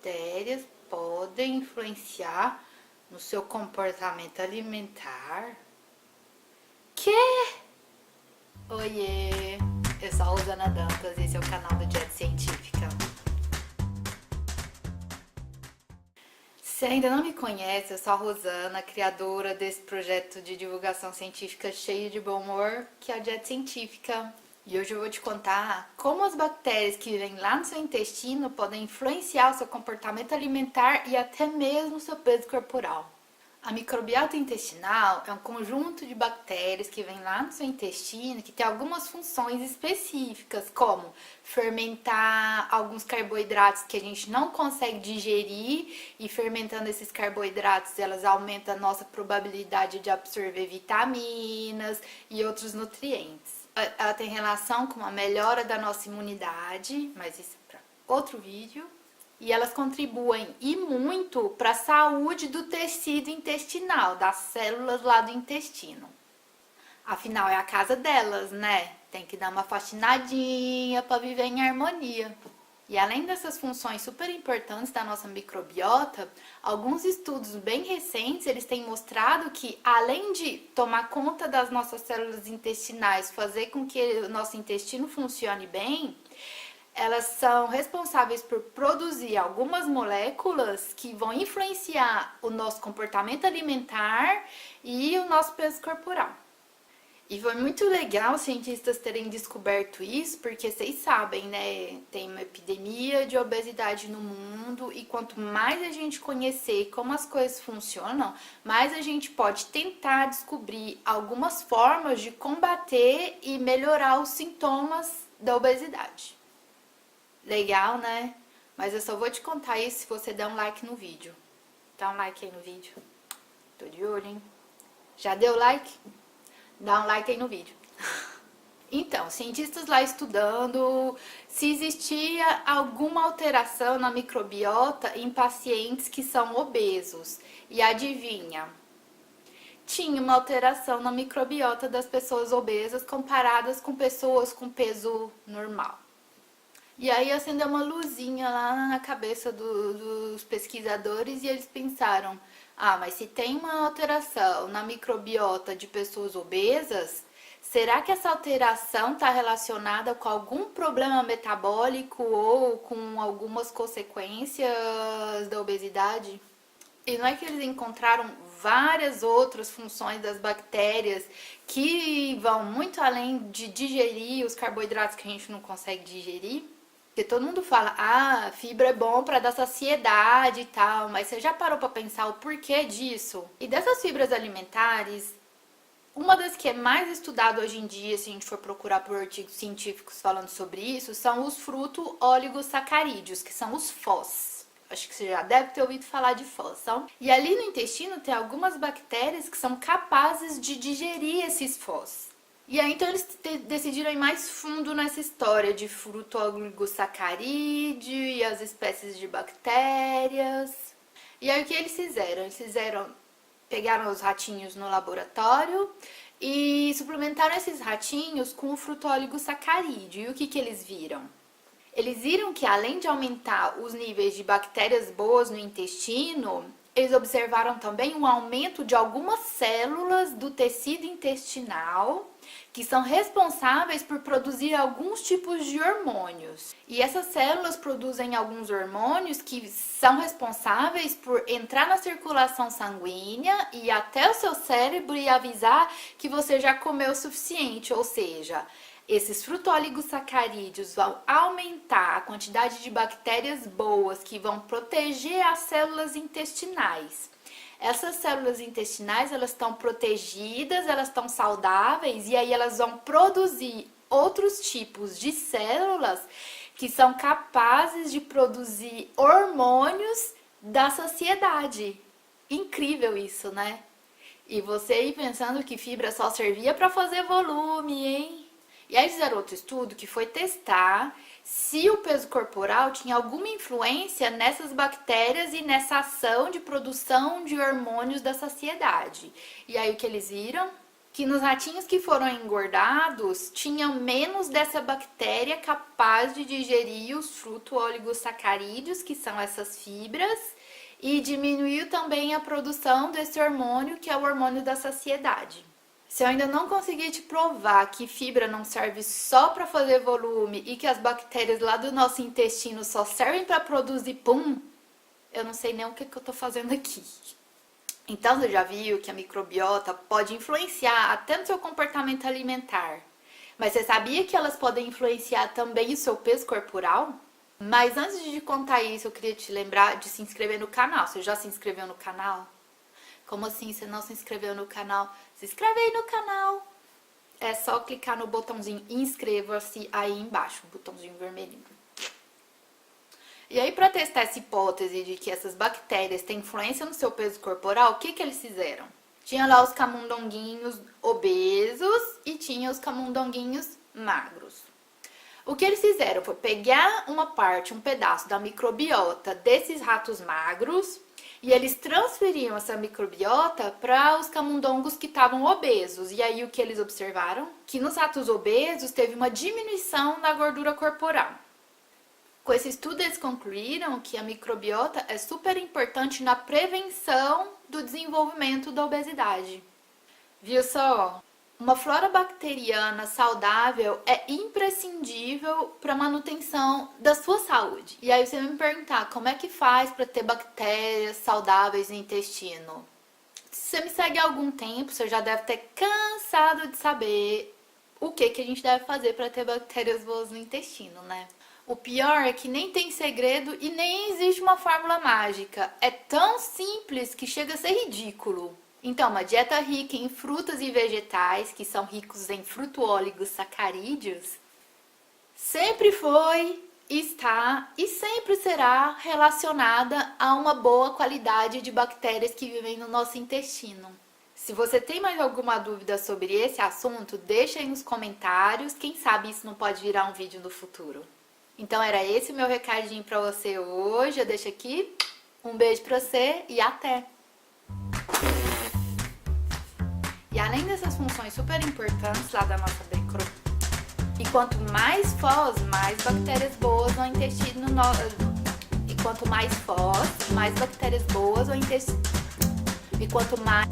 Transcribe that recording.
bactérias podem influenciar no seu comportamento alimentar? Quê? Oiê, eu sou a Rosana Dantas e esse é o canal do Dieta Científica. Se ainda não me conhece, eu sou a Rosana, criadora desse projeto de divulgação científica cheio de bom humor, que é a Dieta Científica. E hoje eu vou te contar como as bactérias que vivem lá no seu intestino podem influenciar o seu comportamento alimentar e até mesmo o seu peso corporal. A microbiota intestinal é um conjunto de bactérias que vem lá no seu intestino que tem algumas funções específicas, como fermentar alguns carboidratos que a gente não consegue digerir, e fermentando esses carboidratos elas aumentam a nossa probabilidade de absorver vitaminas e outros nutrientes. Ela tem relação com a melhora da nossa imunidade, mas isso é para outro vídeo. E elas contribuem e muito para a saúde do tecido intestinal, das células lá do intestino. Afinal, é a casa delas, né? Tem que dar uma faxinadinha para viver em harmonia. E além dessas funções super importantes da nossa microbiota, alguns estudos bem recentes, eles têm mostrado que além de tomar conta das nossas células intestinais, fazer com que o nosso intestino funcione bem, elas são responsáveis por produzir algumas moléculas que vão influenciar o nosso comportamento alimentar e o nosso peso corporal. E foi muito legal os cientistas terem descoberto isso, porque vocês sabem, né? Tem uma epidemia de obesidade no mundo e quanto mais a gente conhecer como as coisas funcionam, mais a gente pode tentar descobrir algumas formas de combater e melhorar os sintomas da obesidade. Legal, né? Mas eu só vou te contar isso se você der um like no vídeo. Dá um like aí no vídeo. Tô de olho, hein? Já deu like? Dá um like aí no vídeo. Então, cientistas lá estudando se existia alguma alteração na microbiota em pacientes que são obesos. E adivinha? Tinha uma alteração na microbiota das pessoas obesas comparadas com pessoas com peso normal. E aí acendeu uma luzinha lá na cabeça dos pesquisadores e eles pensaram, mas se tem uma alteração na microbiota de pessoas obesas, será que essa alteração está relacionada com algum problema metabólico ou com algumas consequências da obesidade? E não é que eles encontraram várias outras funções das bactérias que vão muito além de digerir os carboidratos que a gente não consegue digerir? Porque todo mundo fala, fibra é bom para dar saciedade e tal, mas você já parou para pensar o porquê disso? E dessas fibras alimentares, uma das que é mais estudada hoje em dia, se a gente for procurar por artigos científicos falando sobre isso, são os fruto-oligosacarídeos, que são os FOS. Acho que você já deve ter ouvido falar de FOS, não? E ali no intestino tem algumas bactérias que são capazes de digerir esses FOS. E aí então eles decidiram ir mais fundo nessa história de fruto-oligosacarídeo e as espécies de bactérias. E aí o que eles fizeram? Pegaram os ratinhos no laboratório e suplementaram esses ratinhos com o fruto-oligosacarídeo. E o que eles viram? Eles viram que além de aumentar os níveis de bactérias boas no intestino, eles observaram também um aumento de algumas células do tecido intestinal que são responsáveis por produzir alguns tipos de hormônios. E essas células produzem alguns hormônios que são responsáveis por entrar na circulação sanguínea e até o seu cérebro e avisar que você já comeu o suficiente, ou seja, esses fruto-oligosacarídeos vão aumentar a quantidade de bactérias boas que vão proteger as células intestinais. Essas células intestinais, elas estão protegidas, elas estão saudáveis e aí elas vão produzir outros tipos de células que são capazes de produzir hormônios da saciedade. Incrível isso, né? E você aí pensando que fibra só servia para fazer volume, hein? E aí fizeram outro estudo que foi testar se o peso corporal tinha alguma influência nessas bactérias e nessa ação de produção de hormônios da saciedade. E aí o que eles viram? que nos ratinhos que foram engordados tinham menos dessa bactéria capaz de digerir os fruto-oligosacarídeos, que são essas fibras, e diminuiu também a produção desse hormônio, que é o hormônio da saciedade. Se eu ainda não conseguir te provar que fibra não serve só para fazer volume e que as bactérias lá do nosso intestino só servem para produzir pum, eu não sei nem o que eu tô fazendo aqui. Então, você já viu que a microbiota pode influenciar até no seu comportamento alimentar. Mas você sabia que elas podem influenciar também o seu peso corporal? Mas antes de te contar isso, eu queria te lembrar de se inscrever no canal. Você já se inscreveu no canal? Como assim você não se inscreveu no canal? Se inscreve aí no canal. É só clicar no botãozinho inscreva-se aí embaixo, o botãozinho vermelhinho. E aí, para testar essa hipótese de que essas bactérias têm influência no seu peso corporal, o que eles fizeram? Tinha lá os camundonguinhos obesos e tinha os camundonguinhos magros. O que eles fizeram foi pegar uma parte, um pedaço da microbiota desses ratos magros e eles transferiam essa microbiota para os camundongos que estavam obesos. E aí o que eles observaram? Que nos ratos obesos teve uma diminuição na gordura corporal. Com esse estudo eles concluíram que a microbiota é super importante na prevenção do desenvolvimento da obesidade. Viu só? Uma flora bacteriana saudável é imprescindível para a manutenção da sua saúde. E aí você vai me perguntar, como é que faz para ter bactérias saudáveis no intestino? Se você me segue há algum tempo, você já deve ter cansado de saber o que a gente deve fazer para ter bactérias boas no intestino, né? O pior é que nem tem segredo e nem existe uma fórmula mágica. É tão simples que chega a ser ridículo. Então, uma dieta rica em frutas e vegetais, que são ricos em fruto-oligosacarídeos, sempre foi, está e sempre será relacionada a uma boa qualidade de bactérias que vivem no nosso intestino. Se você tem mais alguma dúvida sobre esse assunto, deixa aí nos comentários. Quem sabe isso não pode virar um vídeo no futuro. Então era esse o meu recadinho pra você hoje. Eu deixo aqui. Um beijo pra você e até! E além dessas funções super importantes lá da nossa microbiota, e quanto mais foz, mais bactérias boas no intestino. E quanto mais foz, mais bactérias boas no intestino. E quanto mais